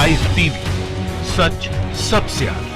Live TV, सच सबसे आगे।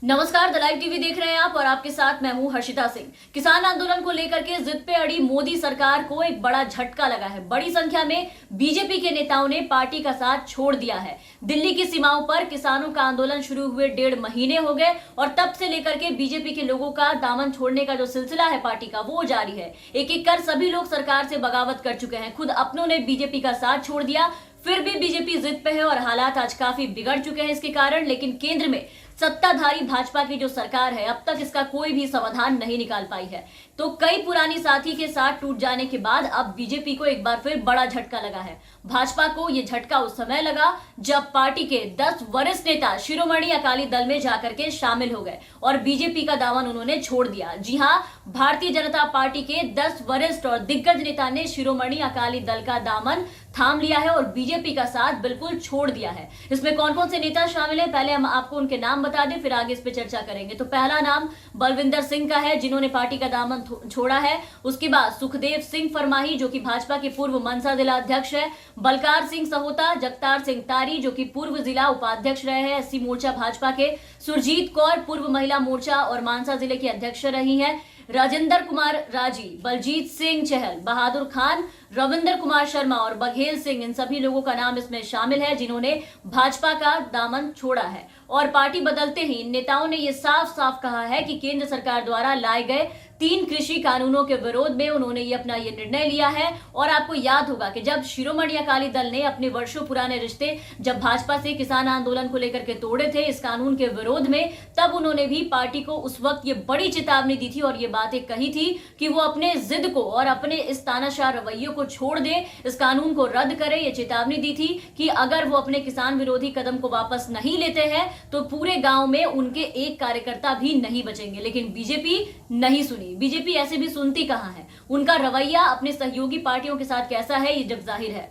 नमस्कार, द लाइव टीवी देख रहे हैं आप और आपके साथ मैं हूं हर्षिता सिंह। किसान आंदोलन को लेकर के जिद पे अड़ी मोदी सरकार को एक बड़ा झटका लगा है। बड़ी संख्या में बीजेपी के नेताओं ने पार्टी का साथ छोड़ दिया है। दिल्ली की सीमाओं पर किसानों का आंदोलन शुरू हुए 1.5 महीने हो गए और तब से लेकर के बीजेपी के लोगों का दामन छोड़ने का जो सिलसिला है पार्टी का, वो जारी है। एक एक कर सभी लोग सरकार से बगावत कर चुके हैं। खुद अपनों ने बीजेपी का साथ छोड़ दिया, फिर भी बीजेपी जिद पे है और हालात आज काफी बिगड़ चुके हैं इसके कारण। लेकिन केंद्र में सत्ताधारी भाजपा की जो सरकार है, अब तक इसका कोई भी समाधान नहीं निकाल पाई है। तो कई पुरानी साथी के साथ टूट जाने के बाद अब बीजेपी को एक बार फिर बड़ा झटका लगा है। भाजपा को यह झटका उस समय लगा जब पार्टी के 10 वरिष्ठ नेता शिरोमणि अकाली दल में जाकर के शामिल हो गए और बीजेपी का दामन उन्होंने छोड़ दिया। जी हां, भारतीय जनता पार्टी के 10 वरिष्ठ और दिग्गज नेता ने शिरोमणि अकाली दल का दामन थाम लिया है और बीजेपी का साथ बिल्कुल छोड़ दिया है। इसमें कौन कौन से नेता शामिल हैं, पहले हम आपको उनके नाम बता दें, फिर आगे इस पे चर्चा करेंगे। तो पहला नाम बलविंदर सिंह का है, जिन्होंने पार्टी का दामन छोड़ा है। उसके बाद सुखदेव सिंह फरमाही, जो कि भाजपा के पूर्व मनसा जिला अध्यक्ष है। बलकार सिंह सहोता, जगतार सिंह तारी, जो कि पूर्व जिला उपाध्यक्ष रहे हैं एससी मोर्चा भाजपा के। सुरजीत कौर, पूर्व महिला मोर्चा और मानसा जिले की अध्यक्ष रही हैं। राजेंद्र कुमार राजी, बलजीत सिंह चहल, बहादुर खान, रविंद्र कुमार शर्मा और बघेल सिंह, इन सभी लोगों का नाम इसमें शामिल है जिन्होंने भाजपा का दामन छोड़ा है। और पार्टी बदलते ही इन नेताओं ने यह साफ साफ कहा है कि केंद्र सरकार द्वारा लाए गए 3 कृषि कानूनों के विरोध में उन्होंने ये अपना ये निर्णय लिया है। और आपको याद होगा कि जब शिरोमणि अकाली दल ने अपने वर्षों पुराने रिश्ते जब भाजपा से किसान आंदोलन को लेकर के तोड़े थे इस कानून के विरोध में, तब उन्होंने भी पार्टी को उस वक्त ये बड़ी चेतावनी दी थी और ये बातें कही थी कि वो अपने जिद को और अपने इस तानाशाह रवैये को छोड़ दे, इस कानून को रद्द करे। ये चेतावनी दी थी कि अगर वो अपने किसान विरोधी कदम को वापस नहीं लेते हैं तो पूरे गांव में उनके एक कार्यकर्ता भी नहीं बचेंगे। लेकिन बीजेपी नहीं सुनी। बीजेपी ऐसे भी सुनती कहां है। उनका रवैया अपने सहयोगी पार्टियों के साथ कैसा है ये जग जाहिर है।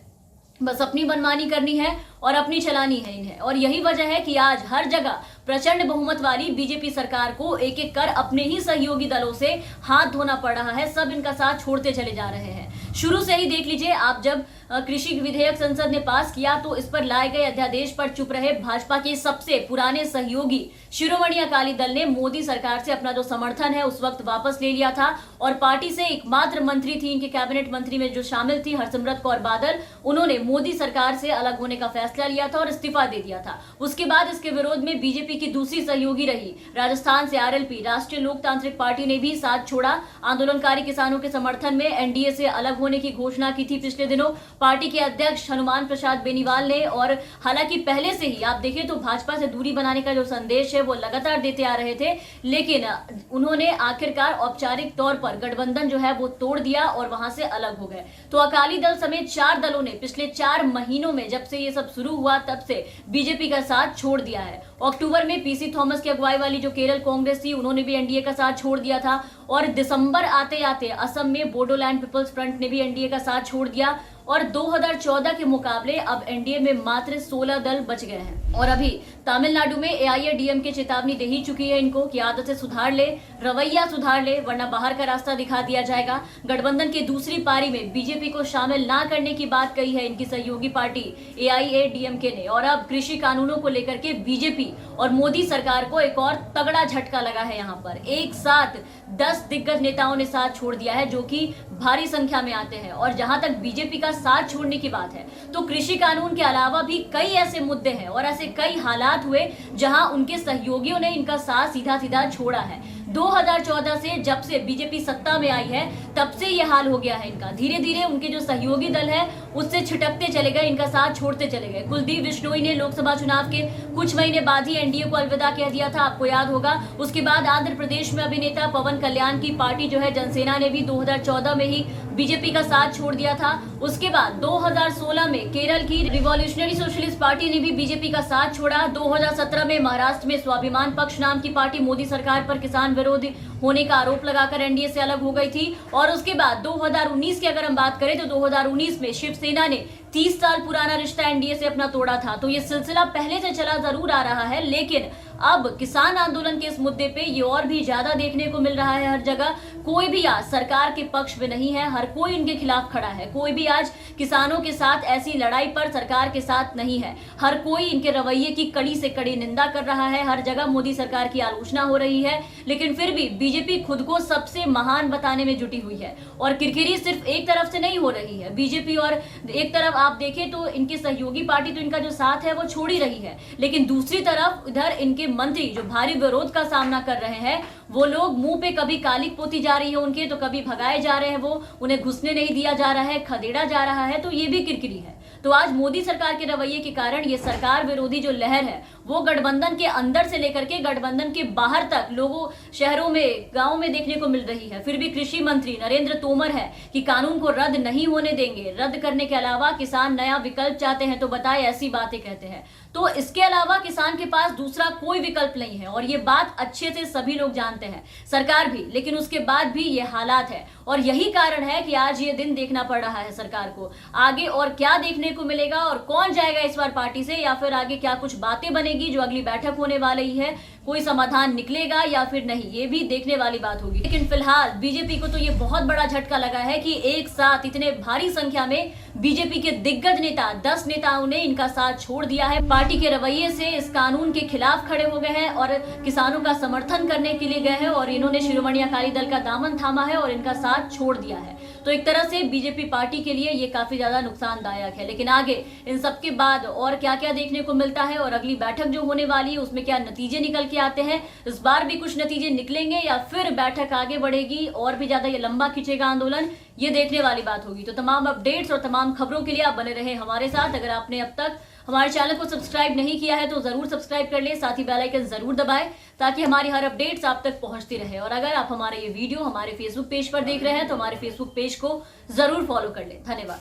बस अपनी मनमानी करनी है और अपनी चलानी है इन्हें। और यही वजह है कि आज हर जगह प्रचंड बहुमत वाली बीजेपी सरकार को एक एक कर अपने ही सहयोगी दलों से हाथ धोना पड़ रहा है। सब इनका साथ छोड़ते चले जा रहे हैं। शुरू से ही देख लीजिए आप, जब कृषि विधेयक संसद ने पास किया तो इस पर लाए गए अध्यादेश पर चुप रहे भाजपा के सबसे पुराने सहयोगी शिरोमणि अकाली दल ने मोदी सरकार से अपना जो समर्थन है उस वक्त वापस ले लिया था। और पार्टी से एकमात्र मंत्री थी इनके कैबिनेट मंत्री में जो शामिल थी हरसिमरत कौर बादल, उन्होंने मोदी सरकार से अलग होने का फैसला लिया था और इस्तीफा दे दिया था। उसके बाद इसके विरोध में बीजेपी की दूसरी सहयोगी रही राजस्थान से आरएलपी राष्ट्रीय लोकतांत्रिक पार्टी ने भी साथ छोड़ा। आंदोलनकारी किसानों के समर्थन में एनडीए से अलग होने की घोषणा की थी पिछले दिनों पार्टी के अध्यक्ष हनुमान प्रसाद बेनीवाल ने। और हालांकि पहले से ही आप देखें तो भाजपा से दूरी बनाने का जो संदेश है वो लगातार देते आ रहे थे, लेकिन उन्होंने आखिरकार औपचारिक तौर पर गठबंधन जो है वो तोड़ दिया और वहां से अलग हो गए। तो अकाली दल समेत 4 दलों ने पिछले 4 महीनों में जब से ये सब शुरू हुआ तब से बीजेपी का साथ छोड़ दिया है। अक्टूबर में पीसी थॉमस की अगुवाई वाली जो केरल कांग्रेस थी उन्होंने भी एनडीए का साथ छोड़ दिया था। और दिसंबर आते आते असम में बोडोलैंड पीपल्स फ्रंट ने भी एनडीए का साथ छोड़ दिया। और 2014 के मुकाबले अब एनडीए में मात्र 16 दल बच गए हैं। और अभी तमिलनाडु में एआईएडीएमके चेतावनी दे ही चुकी है इनको कि आदतें सुधार ले, रवैया सुधार ले, वरना बाहर का रास्ता दिखा दिया जाएगा। गठबंधन की दूसरी पारी में बीजेपी को शामिल ना करने की बात कही है इनकी सहयोगी पार्टी एआईएडीएमके ने। और अब कृषि कानूनों को लेकर के बीजेपी और मोदी सरकार को एक और तगड़ा झटका लगा है। यहाँ पर एक साथ 10 दिग्गज नेताओं ने साथ छोड़ दिया है जो कि भारी संख्या में आते हैं। और जहां तक बीजेपी का साथ छोड़ने की बात है तो कृषि कानून के अलावा भी कई ऐसे मुद्दे हैं और ऐसे कई हालात हुए जहां उनके सहयोगियों ने इनका साथ सीधा सीधा छोड़ा है। 2014 से जब से बीजेपी सत्ता में आई है तब से ये हाल हो गया है इनका। धीरे धीरे उनके जो सहयोगी दल है उससे छिटकते चले गए, इनका साथ छोड़ते चले गए। कुलदीप बिश्नोई ने लोकसभा चुनाव के कुछ महीने बाद ही एनडीए को अलविदा कह दिया था, आपको याद होगा। उसके बाद आंध्र प्रदेश में अभिनेता पवन कल्याण की पार्टी जो है जनसेना ने भी 2014 में ही बीजेपी का साथ छोड़ दिया था। उसके बाद 2016 में केरल की रिवॉल्यूशनरी सोशलिस्ट पार्टी ने भी बीजेपी का साथ छोड़ा। 2017 में महाराष्ट्र में स्वाभिमान पक्ष नाम की पार्टी मोदी सरकार पर किसान विरोधी होने का आरोप लगाकर एनडीए से अलग हो गई थी। और उसके बाद 2019 की अगर हम बात करें तो 2019 में शिवसेना ने 30 साल पुराना रिश्ता एनडीए से अपना तोड़ा था। तो ये सिलसिला पहले से चला जरूर आ रहा है, लेकिन अब किसान आंदोलन के इस मुद्दे पे ये और भी ज्यादा देखने को मिल रहा है। हर जगह कोई भी आज सरकार के पक्ष में नहीं है, हर कोई इनके खिलाफ खड़ा है। कोई भी आज किसानों के साथ ऐसी लड़ाई पर सरकार के साथ नहीं है। हर कोई इनके रवैये की कड़ी से कड़ी निंदा कर रहा है। हर जगह मोदी सरकार की आलोचना हो रही है, लेकिन फिर भी बीजेपी खुद को सबसे महान बताने में जुटी हुई है। और किरकिरी सिर्फ एक तरफ से नहीं हो रही है बीजेपी, और एक तरफ आप देखें तो इनकी सहयोगी पार्टी तो इनका जो साथ है वो छोड़ ही रही है, लेकिन दूसरी तरफ इधर इनके मंत्री जो भारी विरोध का सामना कर रहे हैं, वो लोग मुंह पे कभी कालिक पोती जा रही है उनके, तो कभी भगाए जा रहे हैं, वो उन्हें घुसने नहीं दिया जा रहा है, खदेड़ा जा रहा है, तो ये भी किरकिरी है। तो आज मोदी सरकार के रवैये के कारण ये सरकार विरोधी जो लहर है वो गठबंधन के अंदर से लेकर के गठबंधन के बाहर तक लोगों, शहरों में, गांव में देखने को मिल रही है। फिर भी कृषि मंत्री नरेंद्र तोमर है कि कानून को रद्द नहीं होने देंगे। रद्द करने के अलावा किसान नया विकल्प चाहते हैं तो बताए, ऐसी बातें कहते हैं। तो इसके अलावा किसान के पास दूसरा कोई विकल्प नहीं है, और ये बात अच्छे से सभी लोग जानते हैं, सरकार भी। लेकिन उसके बाद भी ये हालात है, और यही कारण है कि आज ये दिन देखना पड़ रहा है सरकार को। आगे और क्या देखने को मिलेगा, और कौन जाएगा इस बार पार्टी से, या फिर आगे क्या कुछ बातें बनेगी जो अगली बैठक होने वाली है, कोई समाधान निकलेगा या फिर नहीं, ये भी देखने वाली बात होगी। लेकिन फिलहाल बीजेपी को तो ये बहुत बड़ा झटका लगा है कि एक साथ इतने भारी संख्या में बीजेपी के दिग्गज नेता, 10 नेताओं ने इनका साथ छोड़ दिया है। पार्टी के रवैये से इस कानून के खिलाफ खड़े हो गए हैं और किसानों का समर्थन करने के लिए गए हैं, और इन्होंने शिरोमणि अकाली दल का दामन थामा है और इनका साथ छोड़ दिया है। तो एक तरह से बीजेपी पार्टी के लिए ये काफी ज्यादा नुकसानदायक है। लेकिन आगे इन सबके बाद और क्या क्या देखने को मिलता है, और अगली बैठक जो होने वाली है उसमें क्या नतीजे निकल के आते हैं, इस बार भी कुछ नतीजे निकलेंगे या फिर बैठक आगे बढ़ेगी और भी ज्यादा ये लंबा खींचेगा आंदोलन, ये देखने वाली बात होगी। तो तमाम अपडेट्स और तमाम खबरों के लिए आप बने रहे हमारे साथ। अगर आपने अब तक हमारे चैनल को सब्सक्राइब नहीं किया है तो जरूर सब्सक्राइब कर ले, साथ ही बेल आइकन जरूर दबाएं ताकि हमारी हर अपडेट्स आप तक पहुंचती रहे। और अगर आप हमारे ये वीडियो हमारे फेसबुक पेज पर देख रहे हैं तो हमारे फेसबुक पेज को जरूर फॉलो कर ले। धन्यवाद।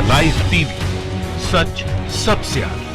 लाइव टीवी, सच सबसे आगे।